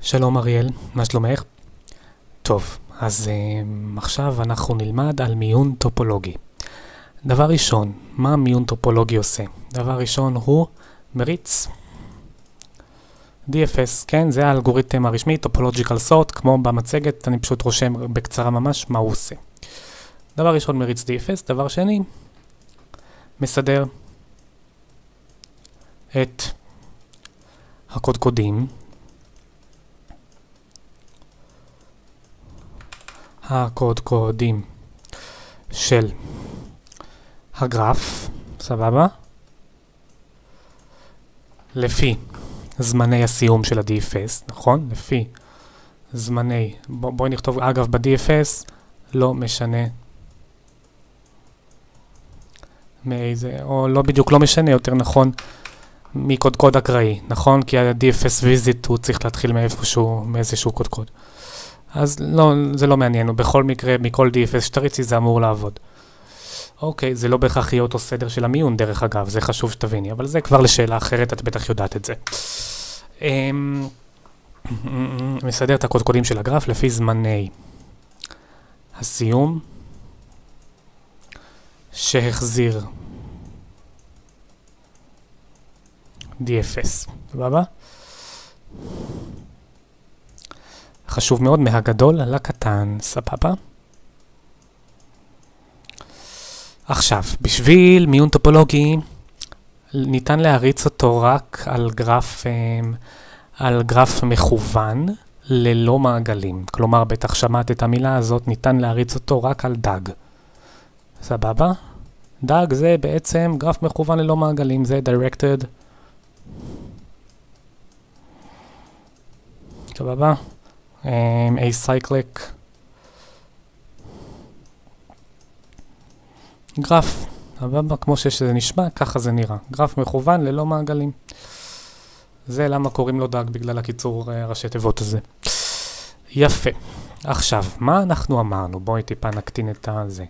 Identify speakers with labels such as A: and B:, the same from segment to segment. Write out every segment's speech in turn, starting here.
A: שלום אריאל, מה שלומך? טוב, אז עכשיו אנחנו נלמד על מיון טופולוגי. דבר ראשון, מה מיון טופולוגי עושה? דבר ראשון הוא מריץ DFS, כן? זה האלגוריתם הרשמי, Topological Sort, כמו במצגת, אני פשוט רושם בקצרה ממש מה הוא עושה. דבר ראשון מריץ DFS, דבר שני, מסדר את הקודקודים, של הגרף, סבבה? לפי זמני הסיום של ה-DFS, נכון? לפי זמני, בואי נכתוב, אגב, ב-DFS לא משנה מאיזה, או לא בדיוק לא משנה, יותר נכון, מקודקוד אקראי, נכון? כי ה-DFS visit הוא צריך להתחיל מאיפשהו, מאיזשהו קודקוד. אז לא, זה לא מעניין, בכל מקרה, מכל DFS שתריצי זה אמור לעבוד. אוקיי, זה לא בהכרח יהיה אותו סדר של המיון, דרך אגב, זה חשוב שתביני, אבל זה כבר לשאלה אחרת, את בטח יודעת את זה. מסדר את הקודקודים של הגרף לפי זמני הסיום שהחזיר DFS, סבבה? חשוב מאוד מהגדול לקטן, סבבה? עכשיו, בשביל מיון טופולוגי, ניתן להריץ אותו רק על גרף מכוון ללא מעגלים. כלומר, בטח שמעת את המילה הזאת, ניתן להריץ אותו רק על דג. סבבה? דג זה בעצם גרף מכוון ללא מעגלים, זה directed. סבבה? acyclic גרף, אבל כמו שזה נשמע, ככה זה נראה. גרף מכוון ללא מעגלים. זה למה קוראים לו דג, בגלל הקיצור ראשי תיבות הזה. יפה. עכשיו, מה אנחנו אמרנו? בואי טיפה נקטין את הזה.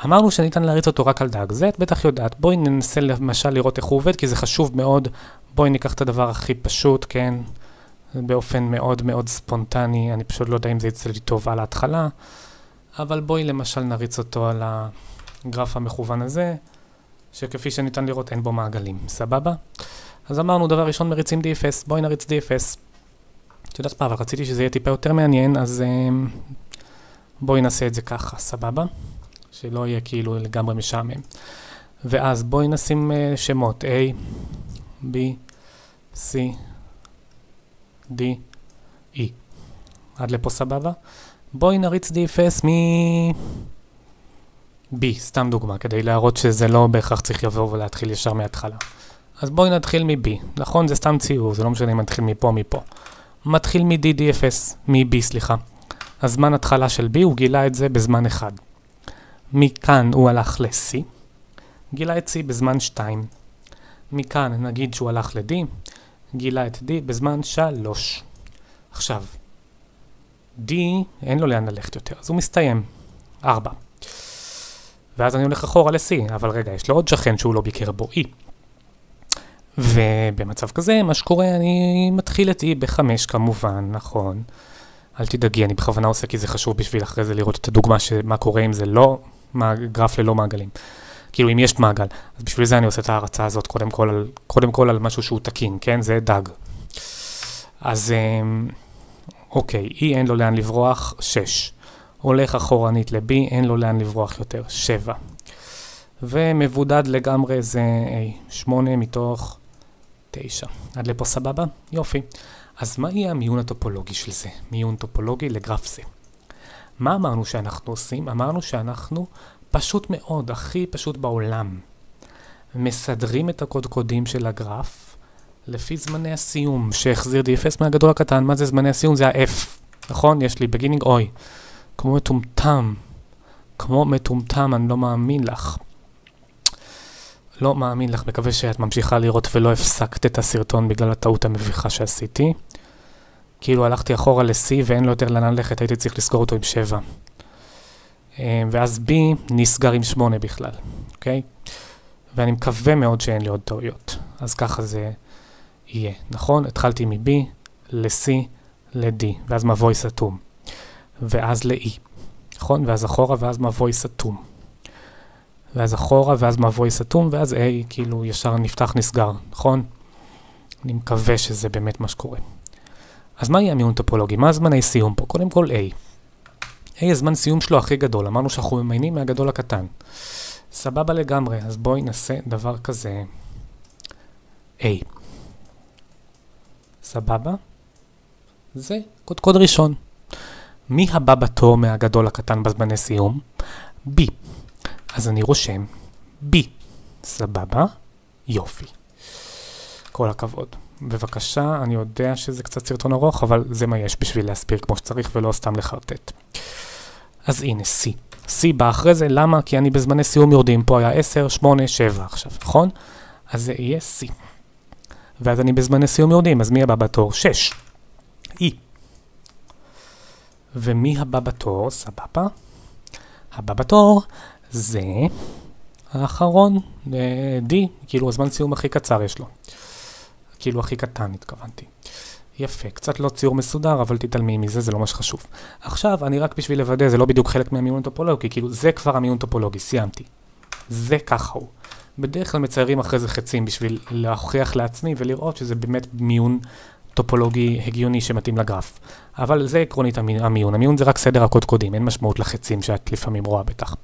A: אמרנו שניתן להריץ אותו רק על דג. זה את בטח יודעת. בואי ננסה למשל לראות איך הוא עובד, כי זה חשוב מאוד. בואי ניקח את הדבר הכי פשוט, כן? באופן מאוד מאוד ספונטני. אני פשוט לא יודע אם זה יצא לי טוב על ההתחלה. אבל בואי למשל נריץ אותו על הגרף המכוון הזה, שכפי שניתן לראות אין בו מעגלים. סבבה? אז אמרנו דבר ראשון מריצים DFS, בואי נריץ DFS. את יודעת מה, אבל רציתי שזה יהיה טיפה יותר מעניין, אז בואי נעשה את זה ככה, סבבה? שלא יהיה כאילו לגמרי משעמם. ואז בואי נשים שמות A, B, C, D, E. עד לפה סבבה? בואי נריץ DFS B, סתם דוגמה, כדי להראות שזה לא בהכרח צריך לבוא ולהתחיל ישר מההתחלה. אז בואי נתחיל מ-B, נכון? זה סתם ציור, זה לא משנה אם נתחיל מפה מפה. מתחיל מ-B, סליחה. הזמן התחלה של B, הוא גילה את זה בזמן 1. מכאן הוא הלך ל-C, גילה את C בזמן 2. מכאן נגיד שהוא הלך ל-D, גילה את D בזמן 3. עכשיו, D אין לו לאן ללכת יותר, אז הוא מסתיים. 4. ואז אני הולך אחורה ל-C, אבל רגע, יש לו עוד שכן שהוא לא ביקר בו, E. ובמצב כזה, מה שקורה, אני מתחיל את E ב-5 כמובן, נכון. אל תדאגי, אני בכוונה עושה כי זה חשוב בשביל אחרי זה לראות את הדוגמה שמה קורה אם זה לא גרף ללא מעגלים. כאילו אם יש מעגל, אז בשביל זה אני עושה את ההרצאה הזאת קודם כל על משהו שהוא תקין, כן? זה דג. אז אוקיי, E אין לו לאן לברוח, 6. הולך אחורנית ל-B, אין לו לאן לברוח יותר, 7. ומבודד לגמרי זה 8 מתוך 9. עד לפה סבבה? יופי. אז מה יהיה המיון הטופולוגי של זה? מיון טופולוגי לגרף זה. מה אמרנו שאנחנו עושים? אמרנו שאנחנו פשוט מאוד, הכי פשוט בעולם. מסדרים את הקודקודים של הגרף לפי זמני הסיום שהחזיר DFS מהגדול הקטן. מה זה זמני הסיום? זה ה-F. נכון? יש לי beginning, אוי. כמו מטומטם, אני לא מאמין לך. לא מאמין לך, מקווה שאת ממשיכה לראות ולא הפסקת את הסרטון בגלל הטעות המביכה שעשיתי. כאילו הלכתי אחורה ל-C ואין לו יותר לאן ללכת, הייתי צריך לסגור אותו עם 7. ואז B נסגר עם 8 בכלל, אוקיי? ואני מקווה מאוד שאין לי עוד טעויות. אז ככה זה יהיה, נכון? התחלתי מ-B, ל-C, ל-D, ואז מבוי סתום, ואז ל-E, נכון? ואז אחורה, ואז מבוי סתום. ואז אחורה, ואז מבוי סתום, ואז A, כאילו ישר נפתח נסגר, נכון? אני מקווה שזה באמת מה שקורה. אז מה יהיה המיון טופולוגי? מה הזמני סיום פה? קודם כל A. A, הזמן סיום שלו הכי גדול. אמרנו שאנחנו ממיינים מהגדול לקטן. סבבה לגמרי, אז בואי נעשה דבר כזה. A. סבבה? זה קודקוד ראשון. מי הבא בתור מהגדול לקטן בזמני סיום? B. אז אני רושם B. סבבה? יופי. כל הכבוד. בבקשה, אני יודע שזה קצת סרטון ארוך, אבל זה מה יש בשביל להסביר כמו שצריך ולא סתם לחרטט. אז הנה, C. C בא אחרי זה, למה? כי אני בזמני סיום יורדים, פה היה 10, 8, 7 עכשיו, נכון? אז זה יהיה C. ואז אני בזמני סיום יורדים, אז מי הבא בתור? 6. E. ומי הבא בתור? סבבה. הבא בתור זה האחרון, D, כאילו הזמן סיום הכי קצר יש לו. כאילו הכי קטן התכוונתי. יפה, קצת לא ציור מסודר, אבל תתעלמי מזה, זה לא מה שחשוב. עכשיו, אני רק בשביל לוודא, זה לא בדיוק חלק מהמיון טופולוגי, כאילו זה כבר המיון טופולוגי, סיימתי. זה ככה הוא. בדרך כלל מציירים אחרי זה חצים בשביל להוכיח לעצמי ולראות שזה באמת מיון טופולוגי הגיוני שמתאים לגרף. אבל זה עקרונית המיון. המיון זה רק סדר הקודקודים, אין משמעות לחצים שאת לפעמים רואה בטח.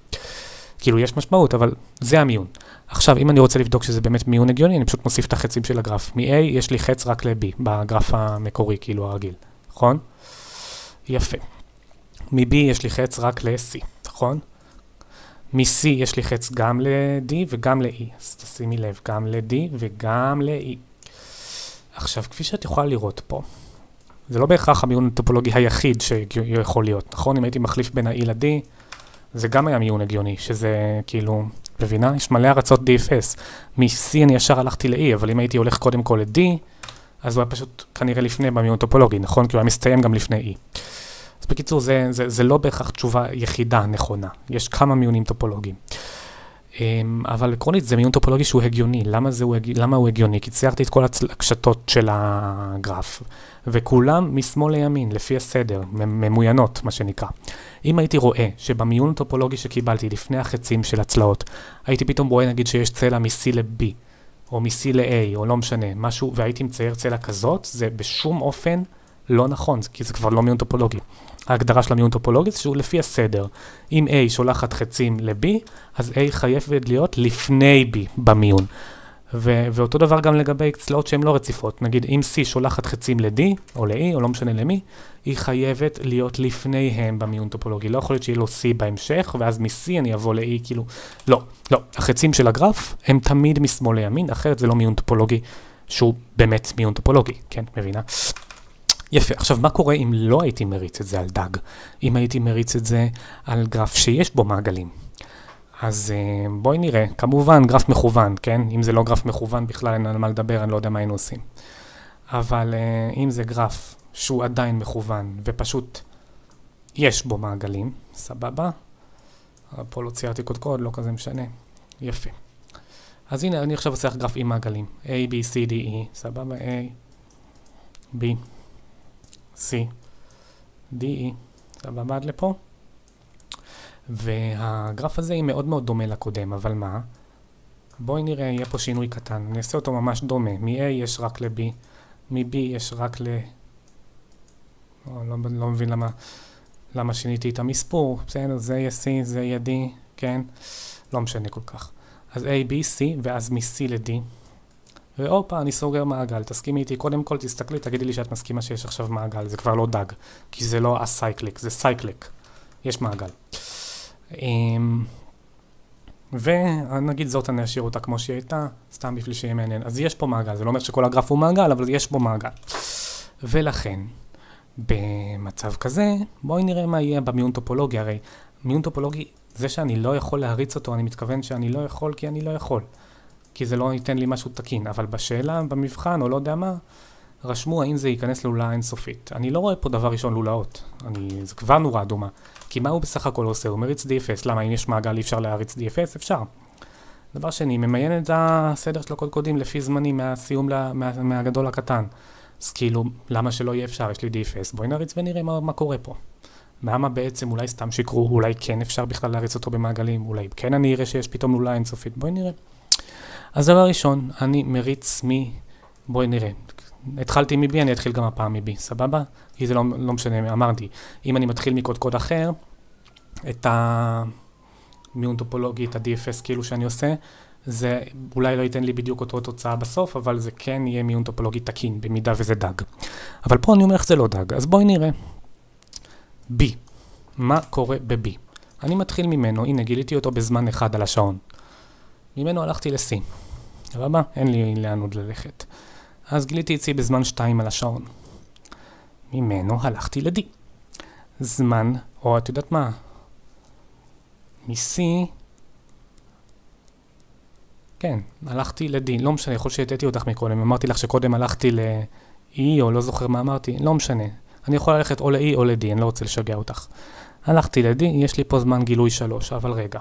A: כאילו יש משמעות, אבל זה המיון. עכשיו, אם אני רוצה לבדוק שזה באמת מיון הגיוני, אני פשוט מוסיף את החצים של הגרף. מ-A יש לי חץ רק ל-B, בגרף המקורי, כאילו הרגיל, נכון? יפה. מ-B יש לי חץ רק ל-C, נכון? מ-C יש לי חץ גם ל-D וגם ל-E. אז תשימי לב, גם ל-D וגם ל-E. עכשיו, כפי שאת יכולה לראות פה, זה לא בהכרח המיון הטופולוגי היחיד שיכול להיות, נכון? אם הייתי מחליף בין ה-E ל-D, זה גם היה מיון הגיוני, שזה כאילו, מבינה? יש מלא ארצות DFS. מ-C אני ישר הלכתי ל-E, אבל אם הייתי הולך קודם כל ל-D, אז הוא היה פשוט כנראה לפני במיון טופולוגי, נכון? כי הוא היה מסתיים גם לפני E. אז בקיצור, זה לא בהכרח תשובה יחידה נכונה. יש כמה מיונים טופולוגיים. אבל עקרונית זה מיון טופולוגי שהוא הגיוני. למה הוא הגיוני? כי ציירתי את כל הקשתות של הגרף, וכולם משמאל לימין, לפי הסדר, ממוינות, מה שנקרא. אם הייתי רואה שבמיון הטופולוגי שקיבלתי לפני החצים של הצלעות, הייתי פתאום רואה נגיד שיש צלע מ-C ל-B, או מ-C ל-A, או לא משנה, משהו, והייתי מצייר צלע כזאת, זה בשום אופן לא נכון, כי זה כבר לא מיון טופולוגי. ההגדרה של המיון טופולוגי זה שהוא לפי הסדר. אם A שולחת חצים ל-B, אז A חייבת להיות לפני B במיון. ואותו דבר גם לגבי צלעות שהן לא רציפות. נגיד, אם C שולחת חצים ל-D, או ל-E, או לא משנה למי, היא חייבת להיות לפניהם במיון טופולוגי. לא יכול להיות שיהיה לו C בהמשך, ואז מ-C אני אבוא ל-E, כאילו, לא. החצים של הגרף הם תמיד משמאל לימין, אחרת זה לא מיון טופולוגי שהוא באמת מיון טופולוגי, כן, מבינה? יפה, עכשיו מה קורה אם לא הייתי מריץ את זה על דג? אם הייתי מריץ את זה על גרף שיש בו מעגלים. אז בואי נראה, כמובן גרף מכוון, כן? אם זה לא גרף מכוון בכלל אין על מה לדבר, אני לא יודע מה היינו עושים. אבל אם זה גרף שהוא עדיין מכוון ופשוט יש בו מעגלים, סבבה? פה לא ציירתי קודקוד, לא כזה משנה. יפה. אז הנה, אני עכשיו עושה גרף עם מעגלים. A, B, C, D, E, סבבה? A, B, C, D, E, סבבה עד לפה. והגרף הזה היא מאוד מאוד דומה לקודם, אבל מה? בואי נראה, יהיה פה שינוי קטן. אני אעשה אותו ממש דומה. מ-A יש רק ל-B, מ-B יש רק ל... לא מבין למה שיניתי את המספור. בסדר, זה יהיה C, זה יהיה D, כן? לא משנה כל כך. אז A, B, C, ואז מ-C ל-D. ואופה, אני סוגר מעגל. תסכימי איתי, קודם כל תסתכלי, תגידי לי שאת מסכימה שיש עכשיו מעגל. זה כבר לא דג, כי זה לא אסייקליק, זה סייקליק. יש מעגל. ונגיד זאת אני אשאיר אותה כמו שהיא הייתה, סתם בשביל שיהיה מעניין. אז יש פה מעגל, זה לא אומר שכל הגרף הוא מעגל, אבל יש פה מעגל. ולכן, במצב כזה, בואי נראה מה יהיה במיון טופולוגי. הרי מיון טופולוגי, זה שאני לא יכול להריץ אותו, אני מתכוון שאני לא יכול כי אני לא יכול. כי זה לא ייתן לי משהו תקין. אבל בשאלה, במבחן, או לא יודע מה, רשמו האם זה ייכנס ללולה אינסופית. אני לא רואה פה דבר ראשון לולאות. זה כבר נורא דומה. כי מה הוא בסך הכל עושה? הוא מריץ DFS. למה? אם יש מעגל אי אפשר להריץ DFS? אפשר. דבר שני, ממיין את הסדר של הקודקודים לפי זמנים מהסיום מהגדול לקטן. אז כאילו, למה שלא יהיה אפשר? יש לי DFS, בואי נריץ ונראה מה קורה פה. למה בעצם אולי סתם שיקרו, אולי כן אפשר בכלל להריץ אותו במעגלים, אולי כן אני אראה שיש פתאום לולה אינסופית, בואי נראה. אז דבר ראשון, אני מריץ בואי נראה. התחלתי מ-B, אני אתחיל גם הפעם מ-B, סבבה? כי זה לא משנה, אמרתי, אם אני מתחיל מקודקוד אחר, את המיון טופולוגי, את ה-DFS כאילו שאני עושה, זה אולי לא ייתן לי בדיוק אותו תוצאה בסוף, אבל זה כן יהיה מיון טופולוגי תקין, במידה וזה דג. אבל פה אני אומר איך זה לא דג, אז בואי נראה. B, מה קורה ב-B? אני מתחיל ממנו, הנה גיליתי אותו בזמן אחד על השעון. ממנו הלכתי ל-C, סבבה? אין לי לאן עוד ללכת. אז גיליתי את C בזמן 2 על השעון. ממנו הלכתי ל-D. זמן, או את יודעת מה? מ-C, כן, הלכתי ל-D, לא משנה, יכול שהטעתי אותך מקודם, אמרתי לך שקודם הלכתי ל-E, או לא זוכר מה אמרתי, לא משנה. אני יכול ללכת או ל-E או ל-D, אני לא רוצה לשגע אותך. הלכתי ל-D, יש לי פה זמן גילוי 3, אבל רגע.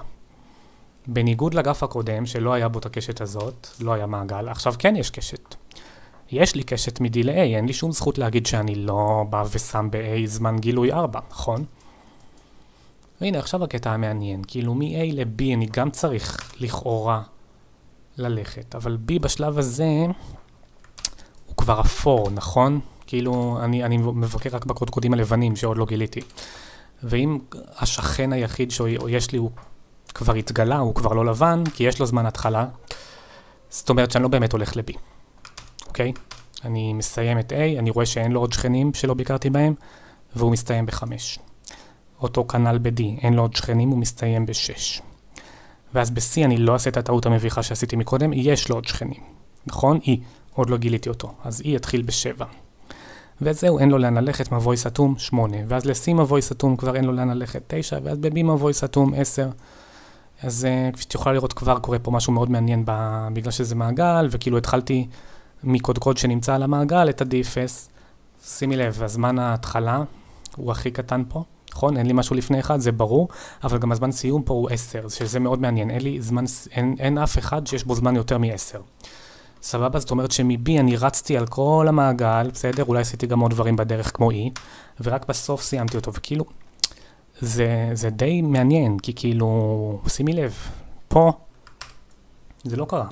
A: בניגוד לגרף הקודם, שלא היה בו את הקשת הזאת, לא היה מעגל, עכשיו כן יש קשת. יש לי קשת מ-D ל-A, אין לי שום זכות להגיד שאני לא בא ושם ב-A זמן גילוי 4, נכון? והנה, עכשיו הקטע המעניין, כאילו מ-A ל-B אני גם צריך לכאורה ללכת, אבל B בשלב הזה הוא כבר אפור, נכון? כאילו אני מבקר רק בקודקודים הלבנים שעוד לא גיליתי. ואם השכן היחיד שיש לי הוא כבר התגלה, הוא כבר לא לבן, כי יש לו זמן התחלה, זאת אומרת שאני לא באמת הולך ל-B. אוקיי? אני מסיים את A, אני רואה שאין לו עוד שכנים שלא ביקרתי בהם, והוא מסתיים ב-5. אותו כנ"ל ב-D, אין לו עוד שכנים, הוא מסתיים ב-6. ואז ב-C אני לא אעשה את הטעות המביכה שעשיתי מקודם, יש לו עוד שכנים. נכון? E, עוד לא גיליתי אותו. אז E יתחיל ב-7. וזהו, אין לו לאן ללכת, מבוי סתום 8. ואז ל-C מבוי סתום כבר אין לו לאן ללכת 9, ואז ב-B מבוי סתום 10. אז כפי שאת יכולה לראות כבר קורה פה משהו מאוד מעניין בגלל שזה מעגל, וכאילו התחלתי מקודקוד שנמצא על המעגל את ה-DFS. שימי לב, הזמן ההתחלה הוא הכי קטן פה. נכון? אין לי משהו לפני אחד, זה ברור, אבל גם הזמן סיום פה הוא 10, שזה מאוד מעניין. אין אף אחד שיש בו זמן יותר מ-10. סבבה? זאת אומרת שמבי אני רצתי על כל המעגל, בסדר? אולי עשיתי גם עוד דברים בדרך כמו E, ורק בסוף סיימתי אותו, וכאילו, זה די מעניין, כי כאילו, שימי לב, פה, זה לא קרה.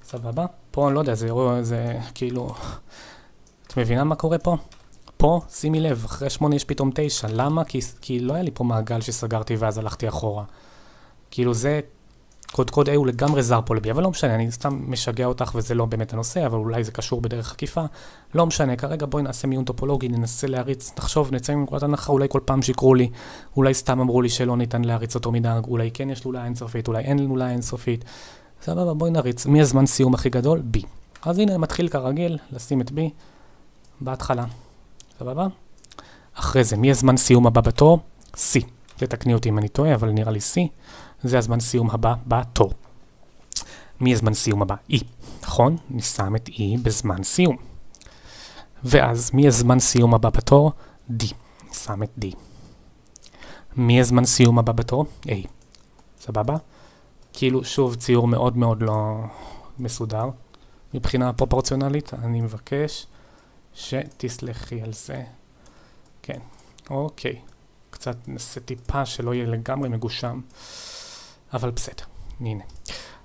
A: סבבה? פה אני לא יודע, זה כאילו, את מבינה מה קורה פה? פה, שימי לב, אחרי 8 יש פתאום 9. למה? כי לא היה לי פה מעגל שסגרתי ואז הלכתי אחורה. כאילו זה, קוד A הוא לגמרי זר פה לבי, אבל לא משנה, אני סתם משגע אותך וזה לא באמת הנושא, אבל אולי זה קשור בדרך עקיפה. לא משנה, כרגע בואי נעשה מיון טופולוגי, ננסה להריץ, נחשוב, נצא מנקודת הנחה, אולי כל פעם שיקרו לי, אולי סתם אמרו לי שלא ניתן להריץ אותו מדרג, אולי כן יש לולה אינסופית, אולי אין לולה אינסופית. סבבה, בואי נריץ. מי הזמן סיום הכי גדול? B. אז הנה, מתחיל כרגיל, לשים את B בהתחלה. סבבה? אחרי זה, מי הזמן סיום הבא בתור? C. תתקני אותי אם אני טועה, אבל נראה לי C. זה הזמן סיום הבא בתור. מי הזמן סיום הבא? E. נכון? אני שם את E בזמן סיום. ואז, מי הזמן סיום הבא בתור? D. אני שם את D. מי הזמן סיום הבא בתור? A. סבבה? כאילו, שוב, ציור מאוד מאוד לא מסודר. מבחינה פרופורציונלית, אני מבקש שתסלחי על זה. כן, אוקיי. קצת נעשה טיפה שלא יהיה לגמרי מגושם, אבל בסדר, הנה.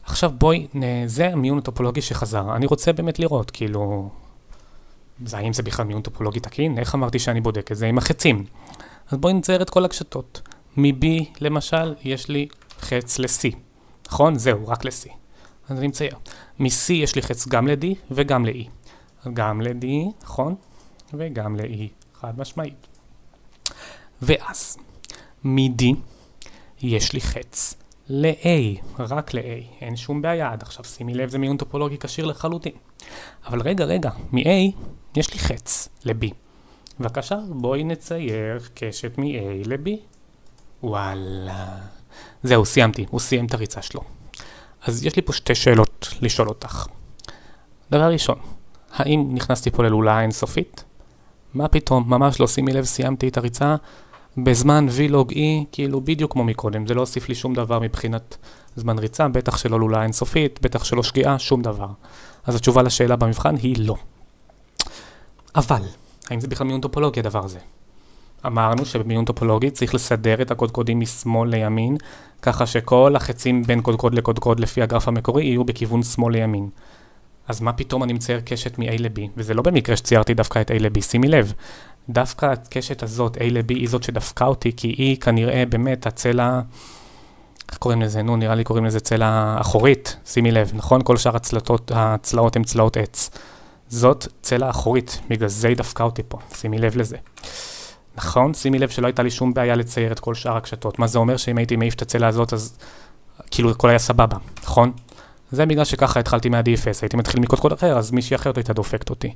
A: עכשיו בואי, זה המיון הטופולוגי שחזר. אני רוצה באמת לראות, כאילו, האם זה בכלל מיון טופולוגי תקין? איך אמרתי שאני בודק את זה עם החצים? אז בואי נצייר את כל הקשתות. מ-B, למשל, יש לי חץ ל-C. נכון? זהו, רק ל-C. אז אני מצייר. מ-C יש לי חץ גם ל-D וגם ל-E. גם ל-D, נכון? וגם ל-E, חד משמעית. ואז, מ-D יש לי חץ ל-A, רק ל-A, אין שום בעיה. עד עכשיו שימי לב, זה מיון טופולוגי קשיר לחלוטין. אבל רגע, מ-A יש לי חץ ל-B. בבקשה, בואי נצייר קשת מ-A ל-B. וואלה. זהו, סיימתי, הוא סיים את הריצה שלו. אז יש לי פה 2 שאלות לשאול אותך. דבר ראשון, האם נכנסתי פה ללולה אינסופית? מה פתאום? ממש לא, שימי לב, סיימתי את הריצה בזמן V-Log E, כאילו בדיוק כמו מקודם. זה לא הוסיף לי שום דבר מבחינת זמן ריצה, בטח שלא לולה אינסופית, בטח שלא שגיאה, שום דבר. אז התשובה לשאלה במבחן היא לא. אבל, האם זה בכלל מיון טופולוגי הדבר הזה? אמרנו שבמיון טופולוגי צריך לסדר את הקודקודים משמאל לימין, ככה שכל החצים בין קודקוד לקודקוד לפי הגרף המקורי יהיו בכיוון שמאל לימין. אז מה פתאום אני מצייר קשת מ-A ל-B? וזה לא במקרה שציירתי דווקא את A ל-B, שימי לב. דווקא הקשת הזאת, A ל-B, היא זאת שדפקה אותי, כי היא כנראה באמת הצלע, איך קוראים לזה? נו, נראה לי קוראים לזה צלע אחורית, שימי לב, נכון? כל שאר הצלעות הן צלעות עץ. זאת צלע אחורית, בגלל זה היא דפקה אותי פה, שימי לב לזה. נכון? שימי לב שלא הייתה לי שום בעיה לצייר את כל שאר הקשתות. מה זה אומר שאם הייתי מעיף את הצלע הזאת, אז כאילו הכל היה סבבה, נכון? זה בגלל שככה התחלתי מה-DFS, הייתי מתחיל מקודקוד אחר, אז מישהי אחרת הייתה דופקת אותי.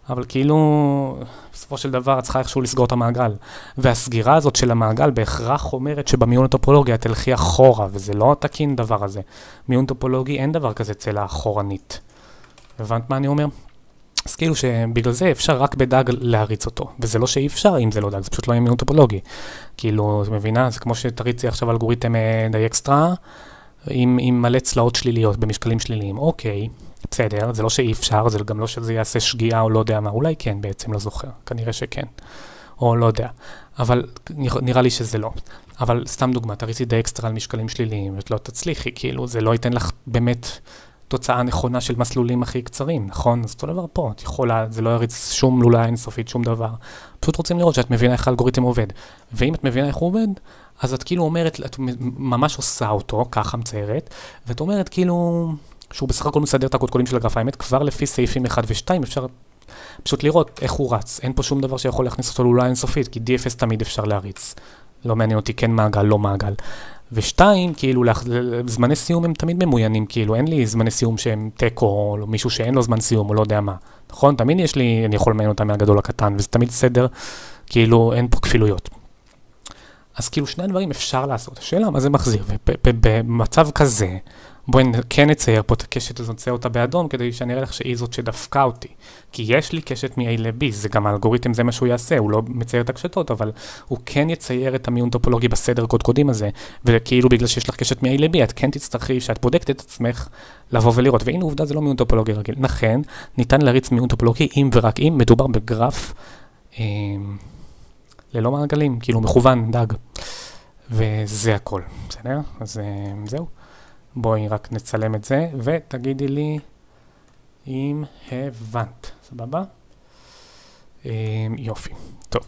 A: אבל כאילו, בסופו של דבר, את צריכה איכשהו לסגור את המעגל. והסגירה הזאת של המעגל בהכרח אומרת שבמיון הטופולוגי את תלכי אחורה, וזה לא תקין דבר הזה. מיון טופולוגי אין דבר כזה צלע אחורנית. הבנת מה אני אומר? אז כאילו שבגלל זה אפשר רק בדג להריץ אותו, וזה לא שאי אפשר אם זה לא דג, זה פשוט לא יהיה מיון טופולוגי. כאילו, את מבינה? זה כמו שתריצי עכשיו אלגוריתם די אקסטרה, עם מלא צלעות שליליות, במשקלים שליליים. אוקיי, בסדר, זה לא שאי אפשר, זה גם לא שזה יעשה שגיאה או לא יודע מה, אולי כן בעצם, לא זוכר, כנראה שכן, או לא יודע, אבל נראה לי שזה לא. אבל סתם דוגמה, תריצי די אקסטרה על משקלים שליליים, ואת לא תצליחי, כאילו, זה לא ייתן לך באמת תוצאה נכונה של מסלולים הכי קצרים, נכון? אז אותו דבר פה, את יכולה, זה לא יריץ שום לולה אינסופית, שום דבר. פשוט רוצים לראות שאת מבינה איך האלגוריתם עובד. ואם את מבינה איך הוא עובד, אז את כאילו אומרת, את ממש עושה אותו, ככה מציירת, ואת אומרת כאילו, שהוא בסך הכל מסדר את הקודקודים של הגרף. האמת, כבר לפי סעיפים 1 ו-2 אפשר פשוט לראות איך הוא רץ. אין פה שום דבר שיכול להכניס אותו לולה אינסופית, כי DFS תמיד אפשר להריץ. לא מעניין אותי, כן מעגל, לא מעגל. ושתיים, כאילו, זמני סיום הם תמיד ממוינים, כאילו, אין לי זמני סיום שהם טקו, או מישהו שאין לו זמן סיום, או לא יודע מה. נכון? תמיד יש לי, אני יכול למיין אותם מהגדול לקטן, וזה תמיד סדר, כאילו, אין פה כפילויות. אז כאילו, שני הדברים אפשר לעשות. השאלה, מה זה מחזיר? ובמצב כזה, בואי כן נצייר פה את הקשת הזאת, נצייר אותה באדום, כדי שאני אראה לך שהיא זאת שדפקה אותי. כי יש לי קשת מ-A ל-B, זה גם האלגוריתם, זה מה שהוא יעשה, הוא לא מצייר את הקשתות, אבל הוא כן יצייר את המיון טופולוגי בסדר קודקודים הזה, וכאילו בגלל שיש לך קשת מ-A ל-B, את כן תצטרכי, שאת בודקת את עצמך, לבוא ולראות. והנה עובדה, זה לא מיון טופולוגי רגיל. לכן, ניתן להריץ מיון טופולוגי אם ורק אם מדובר בגרף ללא מעגלים, כאילו מכוון, דג. וזה הכל, בסדר? אז זהו. בואי רק נצלם את זה, ותגידי לי אם הבנת, סבבה? יופי, טוב.